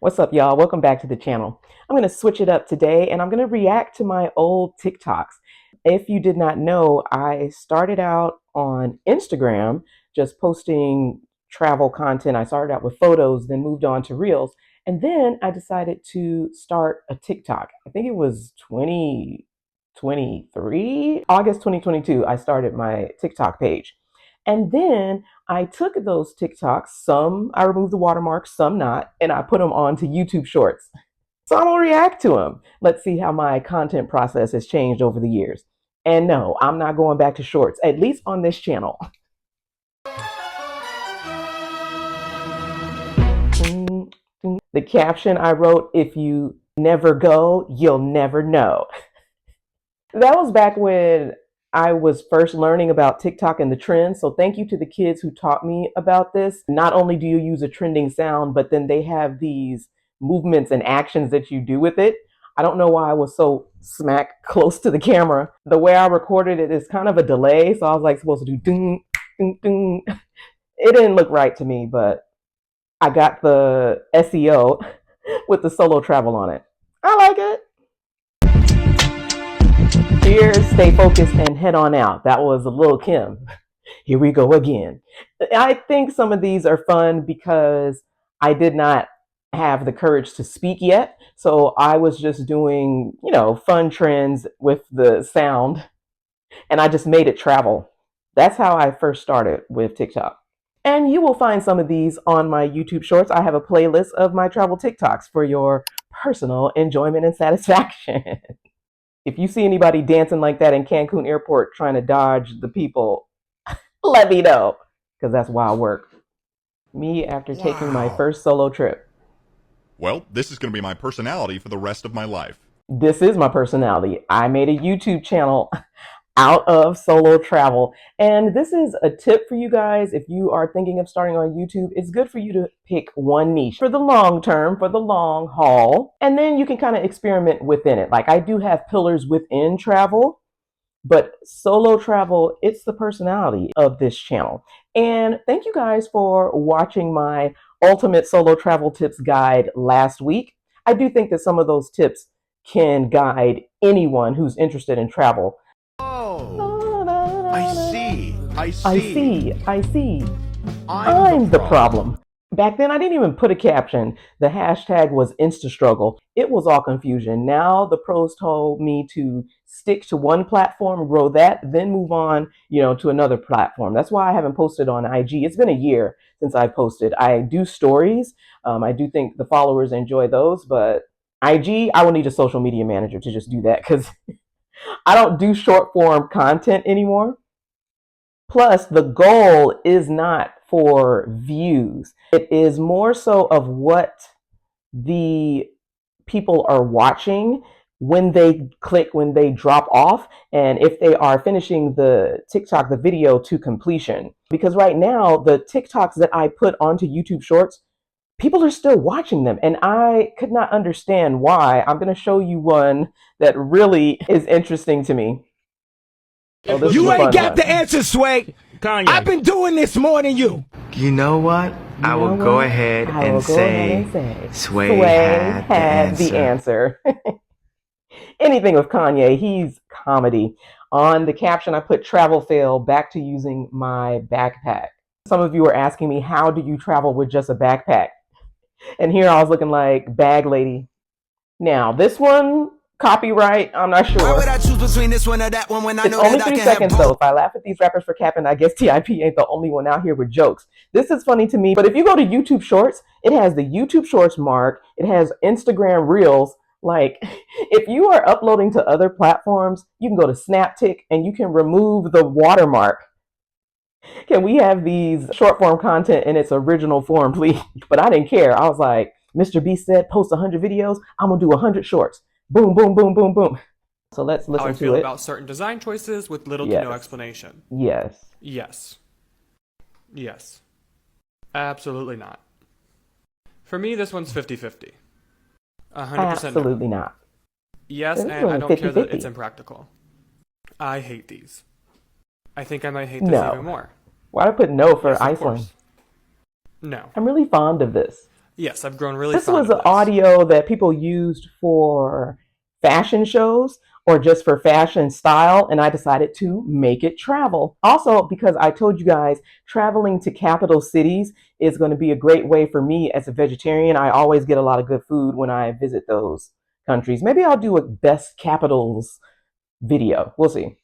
What's up, y'all? Welcome back to the channel. I'm going to switch it up today and I'm going to react to my old TikToks. If you did not know, I started out on Instagram just posting travel content. I started out with photos, then moved on to Reels, and then I decided to start a TikTok. I think it was 2023, August 2022, I started my TikTok page. And then I took those TikToks, some I removed the watermarks, some not, and I put them onto YouTube Shorts. So I'm gonna react to them. Let's see how my content process has changed over the years. And no, I'm not going back to Shorts, at least on this channel. The caption I wrote, if you never go, you'll never know. That was back when I was first learning about TikTok and the trends. So thank you to the kids who taught me about this. Not only do you use a trending sound, but then they have these movements and actions that you do with it. I don't know why I was so smack close to the camera. The way I recorded it is kind of a delay. So I was like supposed to do ding, ding, ding. It didn't look right to me, but I got the SEO with the solo travel on it. I like it. Cheers, stay focused, and head on out. That was a Lil Kim. Here we go again. I think some of these are fun because I did not have the courage to speak yet. So I was just doing, fun trends with the sound, and I just made it travel. That's how I first started with TikTok. And you will find some of these on my YouTube Shorts. I have a playlist of my travel TikToks for your personal enjoyment and satisfaction. If you see anybody dancing like that in Cancun airport trying to dodge the people, let me know, because that's wild work. Me after taking my first solo trip. Well, this is going to be my personality for the rest of my life. This is my personality. I made a YouTube channel out of solo travel. And this is a tip for you guys. If you are thinking of starting on YouTube, it's good for you to pick one niche for the long term, for the long haul, and then you can kind of experiment within it. Like I do have pillars within travel, but solo travel, it's the personality of this channel. And thank you guys for watching my ultimate solo travel tips guide last week. I do think that some of those tips can guide anyone who's interested in travel. I see. I see. I'm the problem. Back then, I didn't even put a caption. The hashtag was InstaStruggle. It was all confusion. Now the pros told me to stick to one platform, grow that, then move on, to another platform. That's why I haven't posted on IG. It's been a year since I posted. I do stories. I do think the followers enjoy those, but IG, I will need a social media manager to just do that because I don't do short form content anymore. Plus, the goal is not for views. It is more so of what the people are watching when they click, when they drop off, and if they are finishing the TikTok, the video to completion. Because right now, the TikToks that I put onto YouTube Shorts, people are still watching them, and I could not understand why. I'm going to show you one that really is interesting to me. Oh, you ain't got the answer, Sway. Kanye. I've been doing this more than you. You know what? I will go ahead and say Sway had the answer. Anything with Kanye, he's comedy. On the caption, I put travel fail, back to using my backpack. Some of you are asking me, how do you travel with just a backpack? And here I was looking like bag lady. Now, this one, copyright, I'm not sure. Why would I choose between this one or that one when I know only that 3 I can seconds have though. If I laugh at these rappers for capping, I guess TIP ain't the only one out here with jokes. This is funny to me, but if you go to YouTube Shorts, it has the YouTube Shorts mark. It has Instagram Reels. Like, if you are uploading to other platforms, you can go to Snaptic and you can remove the watermark. Can we have these short form content in its original form, please? But I didn't care. I was like, Mr. Beast said, post 100 videos. I'm going to do 100 shorts. Boom, boom, boom, boom, boom. So let's listen to it. How I feel about certain design choices with little to no explanation. Yes. Yes. Yes. Absolutely not. For me, this one's 50-50. 100% Absolutely no. not. Yes, and I don't care that it's impractical. I hate these. I think I might hate this even more. Why did I put no for yes, Iceland? No. I'm really fond of this. Yes, I've grown really This fond was of an this. audio that people used for fashion shows or just for fashion style, and I decided to make it travel. Also, because I told you guys, traveling to capital cities is going to be a great way for me as a vegetarian. I always get a lot of good food when I visit those countries. Maybe I'll do a best capitals video. We'll see.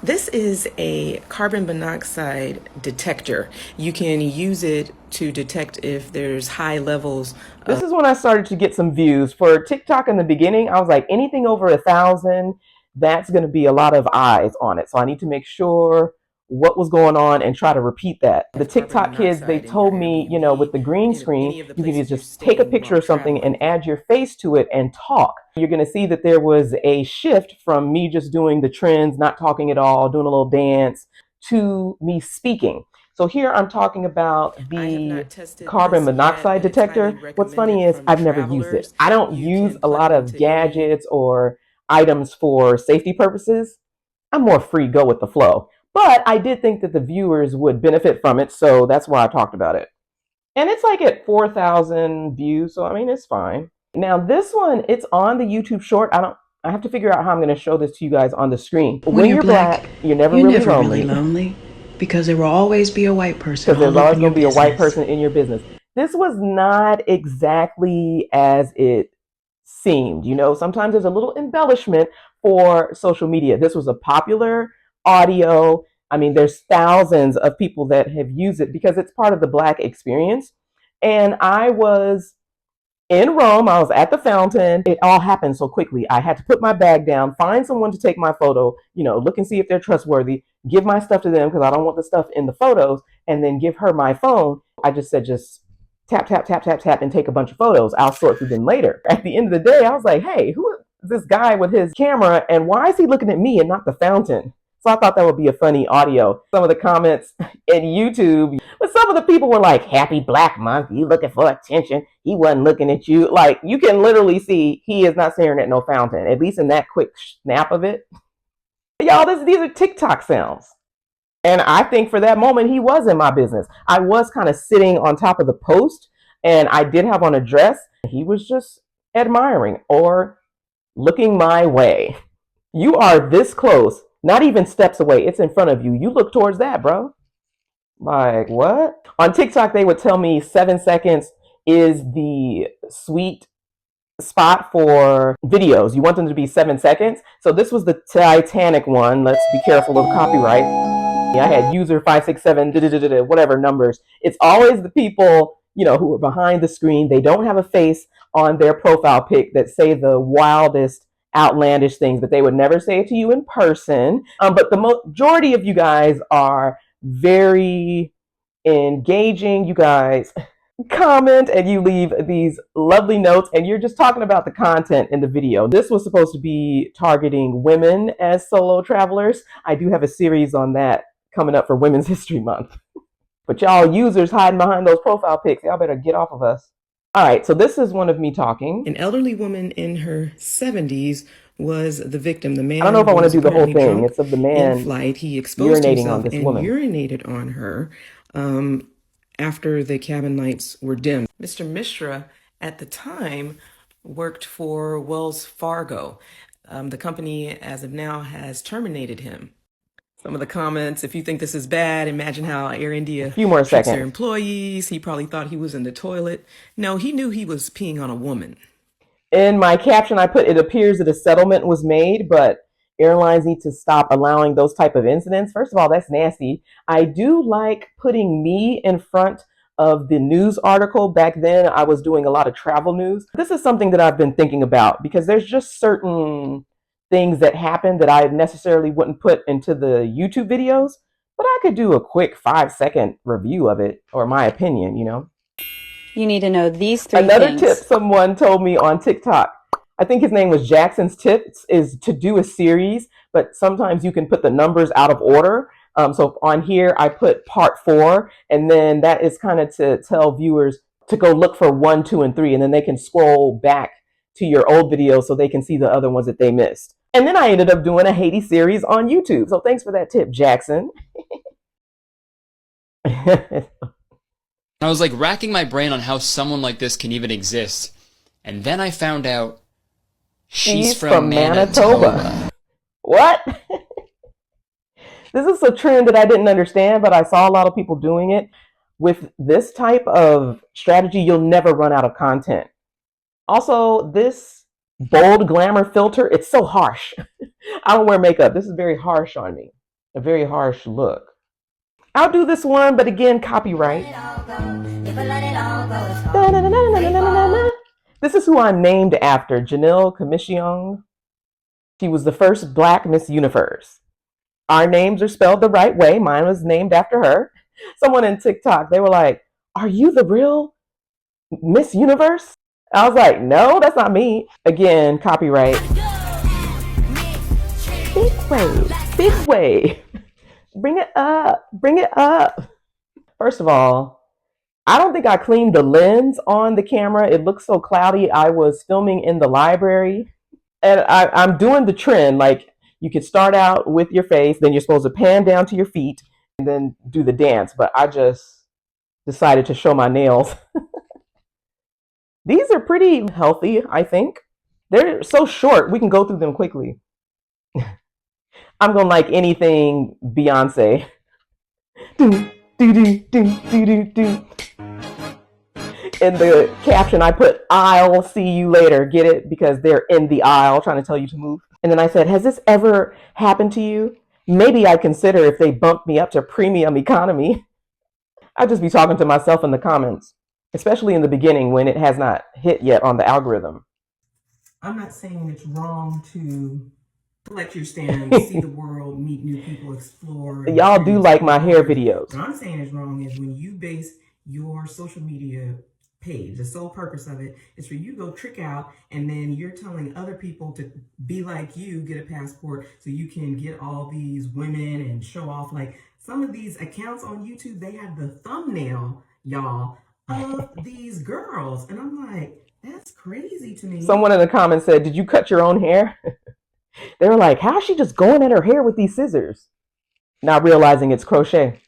This is a carbon monoxide detector. You can use it to detect if there's high levels. This is when I started to get some views. For TikTok in the beginning, I was like, anything over 1,000, that's going to be a lot of eyes on it. So I need to make sure what was going on and try to repeat that. The TikTok kids, they told me, with the green screen, you can just take a picture of something and add your face to it and talk. You're going to see that there was a shift from me just doing the trends, not talking at all, doing a little dance, to me speaking. So here I'm talking about the carbon monoxide detector. What's funny is I've never used it. I don't use a lot of gadgets or items for safety purposes. I'm more free, go with the flow. But I did think that the viewers would benefit from it, so that's why I talked about it. And it's like at 4,000 views, so I mean, it's fine. Now this one, it's on the YouTube short. I have to figure out how I'm going to show this to you guys on the screen. When you're black, you're never really lonely. Because there will always be a white person. Because there's always going to be a white person in your business. This was not exactly as it seemed. Sometimes there's a little embellishment for social media. This was a popular audio. I mean, there's thousands of people that have used it because it's part of the Black experience. And I was in Rome. I was at the fountain. It all happened so quickly. I had to put my bag down, find someone to take my photo, look and see if they're trustworthy, give my stuff to them because I don't want the stuff in the photos, and then give her my phone. I just said, just tap, tap, tap, tap, tap, and take a bunch of photos. I'll sort through them later. At the end of the day, I was like, hey, who is this guy with his camera, and why is he looking at me and not the fountain? So I thought that would be a funny audio. Some of the comments in YouTube, but some of the people were like, happy Black Month, you looking for attention. He wasn't looking at you. Like, you can literally see he is not staring at no fountain, at least in that quick snap of it. Y'all, these are TikTok sounds. And I think for that moment, he was in my business. I was kind of sitting on top of the post, and I did have on a dress. He was just admiring or looking my way. You are this close, not even steps away. It's in front of you. You look towards that, bro. Like, what? On TikTok, they would tell me 7 seconds is the sweet spot for videos. You want them to be 7 seconds. So this was the Titanic one. Let's be careful of copyright. I had user 567, whatever numbers. It's always the people, who are behind the screen. They don't have a face on their profile pic that say the wildest, outlandish things, but they would never say it to you in person. But the majority of you guys are very engaging. You guys comment and you leave these lovely notes, and you're just talking about the content in the video. This was supposed to be targeting women as solo travelers. I do have a series on that coming up for Women's History Month. But y'all users hiding behind those profile pics, y'all better get off of us. All right, so this is one of me talking. An elderly woman in her 70s was the victim. The man, I don't know if I want to do the whole thing. It's of the man in flight. He exposed urinating himself on this and woman. urinated on her after the cabin lights were dimmed. Mr. Mishra, at the time, worked for Wells Fargo. The company, as of now, has terminated him. Some of the comments, if you think this is bad, imagine how Air India treats their employees. He probably thought he was in the toilet. No, he knew he was peeing on a woman. In my caption, I put, it appears that a settlement was made, but airlines need to stop allowing those type of incidents. First of all, that's nasty. I do like putting me in front of the news article. Back then, I was doing a lot of travel news. This is something that I've been thinking about because there's just certain things that happen that I necessarily wouldn't put into the YouTube videos, but I could do a quick 5-second review of it, or my opinion, You need to know these three Another things. tip someone told me on TikTok, I think his name was Jackson's Tips, is to do a series, but sometimes you can put the numbers out of order. So on here, I put part 4, and then that is kind of to tell viewers to go look for 1, 2, and 3, and then they can scroll back to your old videos so they can see the other ones that they missed. And then I ended up doing a Haiti series on YouTube. So thanks for that tip, Jackson. I was like racking my brain on how someone like this can even exist. And then I found out she's from Manitoba. What? This is a trend that I didn't understand, but I saw a lot of people doing it. With this type of strategy, you'll never run out of content. Also, this bold glamour filter, it's so harsh. I don't wear makeup. This is very harsh on me. A very harsh look. I'll do this one, but again, copyright. This is who I'm named after, Janelle Commission. She was the first Black Miss Universe. Our names are spelled the right way. Mine was named after her. Someone in TikTok, they were like, "Are you the real Miss Universe?" I was like, "No, that's not me." Again, copyright. Big wave, big wave. Bring it up, bring it up. First of all, I don't think I cleaned the lens on the camera. It looks so cloudy. I was filming in the library. And I'm doing the trend. Like, you could start out with your face, then you're supposed to pan down to your feet, and then do the dance. But I just decided to show my nails. These are pretty healthy, I think. They're so short, we can go through them quickly. I'm going to like anything Beyonce. Do, do, do, do, do, do, do. In the caption, I put, "I'll see you later." Get it? Because they're in the aisle trying to tell you to move. And then I said, "Has this ever happened to you? Maybe I'd consider if they bumped me up to premium economy." I'd just be talking to myself in the comments, especially in the beginning when it has not hit yet on the algorithm. I'm not saying it's wrong to let your stand, see the world, meet new people, explore. Y'all do like my hair videos. What I'm saying is wrong is when you base your social media page, the sole purpose of it is for you to go trick out, and then you're telling other people to be like you, get a passport so you can get all these women and show off. Like, some of these accounts on YouTube, they have the thumbnail, y'all, of these girls, and I'm like, that's crazy to me. Someone in the comments said, "Did you cut your own hair?" They were like, "How's she just going at her hair with these scissors?" Not realizing it's crochet.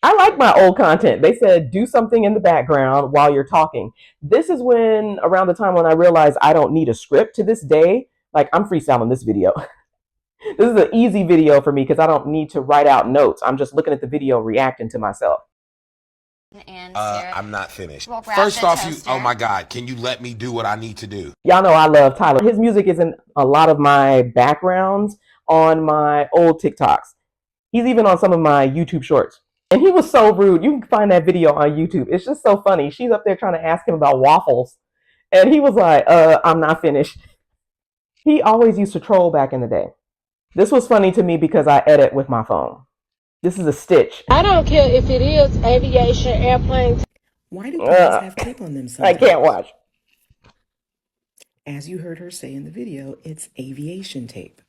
I like my old content. They said, "Do something in the background while you're talking." This is when, around the time when I realized I don't need a script to this day. Like, I'm freestyling this video. This is an easy video for me because I don't need to write out notes. I'm just looking at the video, reacting to myself. I'm not finished. First off, oh my God, can you let me do what I need to do? Y'all know I love Tyler. His music is in a lot of my backgrounds on my old TikToks. He's even on some of my YouTube shorts. And he was so rude. You can find that video on YouTube. It's just so funny. She's up there trying to ask him about waffles. And he was like, "I'm not finished." He always used to troll back in the day. This was funny to me because I edit with my phone. This is a stitch. I don't care if it is aviation, airplanes. Why do cars have tape on them sometimes? I can't watch. As you heard her say in the video, it's aviation tape.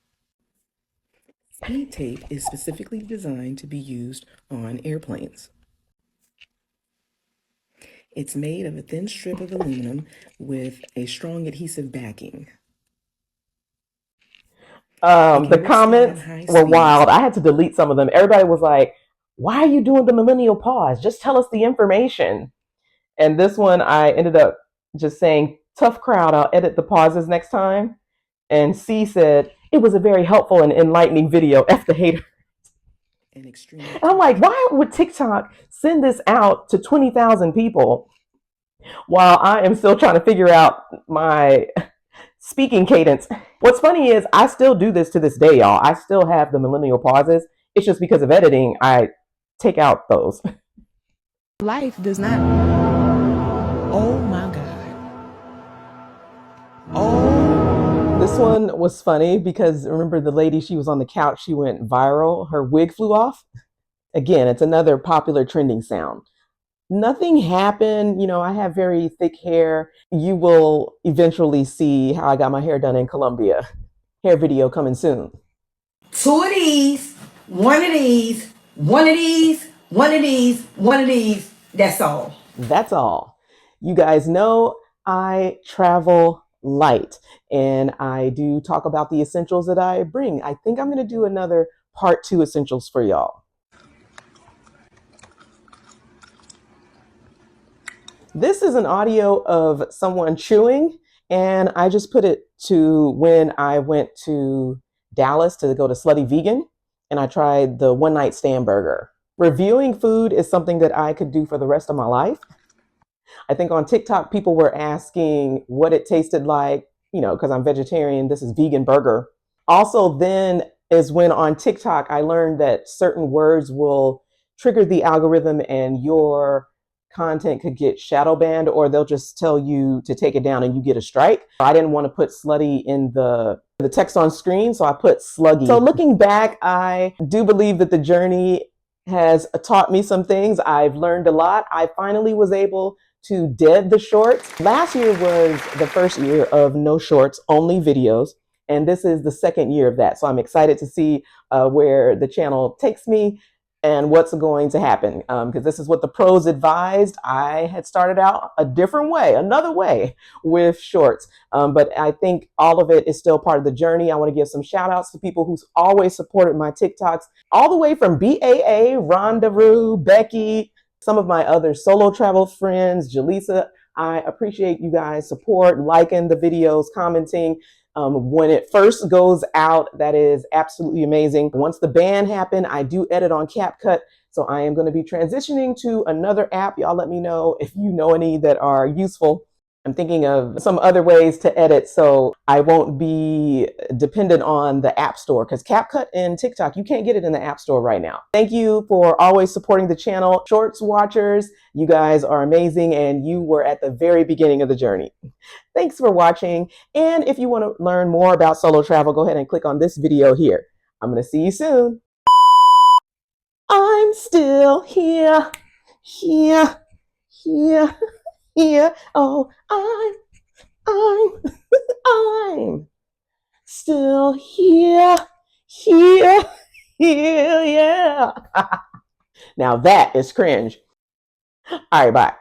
Speed tape is specifically designed to be used on airplanes. It's made of a thin strip of aluminum with a strong adhesive backing. The comments were wild. I had to delete some of them. Everybody was like, "Why are you doing the millennial pause? Just tell us the information." And this one, I ended up just saying, "Tough crowd, I'll edit the pauses next time." And C said, "It was a very helpful and enlightening video. F the hater." And I'm like, why would TikTok send this out to 20,000 people while I am still trying to figure out my speaking cadence? What's funny is I still do this to this day, y'all. I still have the millennial pauses. It's just because of editing, I take out those. Life does not. Oh my God. Oh. This one was funny because remember the lady, she was on the couch, she went viral, her wig flew off. Again, it's another popular trending sound. Nothing happened. You know, I have very thick hair. You will eventually see how I got my hair done in Colombia. Hair video coming soon. 2 of these, 1 of these, 1 of these, 1 of these, 1 of these. That's all. That's all. You guys know I travel light and I do talk about the essentials that I bring. I think I'm going to do another part 2 essentials for y'all. This is an audio of someone chewing, and I just put it to when I went to Dallas to go to Slutty Vegan, and I tried the one night stand burger. Reviewing food is something that I could do for the rest of my life. I think on TikTok, people were asking what it tasted like, because I'm vegetarian, this is vegan burger. Also, then is when on TikTok, I learned that certain words will trigger the algorithm and your content could get shadow banned, or they'll just tell you to take it down and you get a strike. I didn't want to put slutty in the text on screen, so I put sluggy. So looking back, I do believe that the journey has taught me some things. I've learned a lot. I finally was able to dead the shorts. Last year was the first year of no shorts, only videos. And this is the second year of that. So I'm excited to see where the channel takes me and what's going to happen. Because this is what the pros advised. I had started out a different way, another way with shorts. But I think all of it is still part of the journey. I want to give some shout outs to people who's always supported my TikToks, all the way from BAA, Rendezvous, Becky, some of my other solo travel friends, Jaleesa. I appreciate you guys' support, liking the videos, commenting. When it first goes out, that is absolutely amazing. Once the ban happened, I do edit on CapCut. So I am going to be transitioning to another app. Y'all let me know if you know any that are useful. I'm thinking of some other ways to edit so I won't be dependent on the App Store, because CapCut and TikTok, you can't get it in the App Store right now. Thank you for always supporting the channel. Shorts watchers, you guys are amazing, and you were at the very beginning of the journey. Thanks for watching. And if you want to learn more about solo travel, go ahead and click on this video here. I'm going to see you soon. I'm still here, here, here. Yeah, oh, I'm still here, here, here, yeah. Now that is cringe. All right, bye.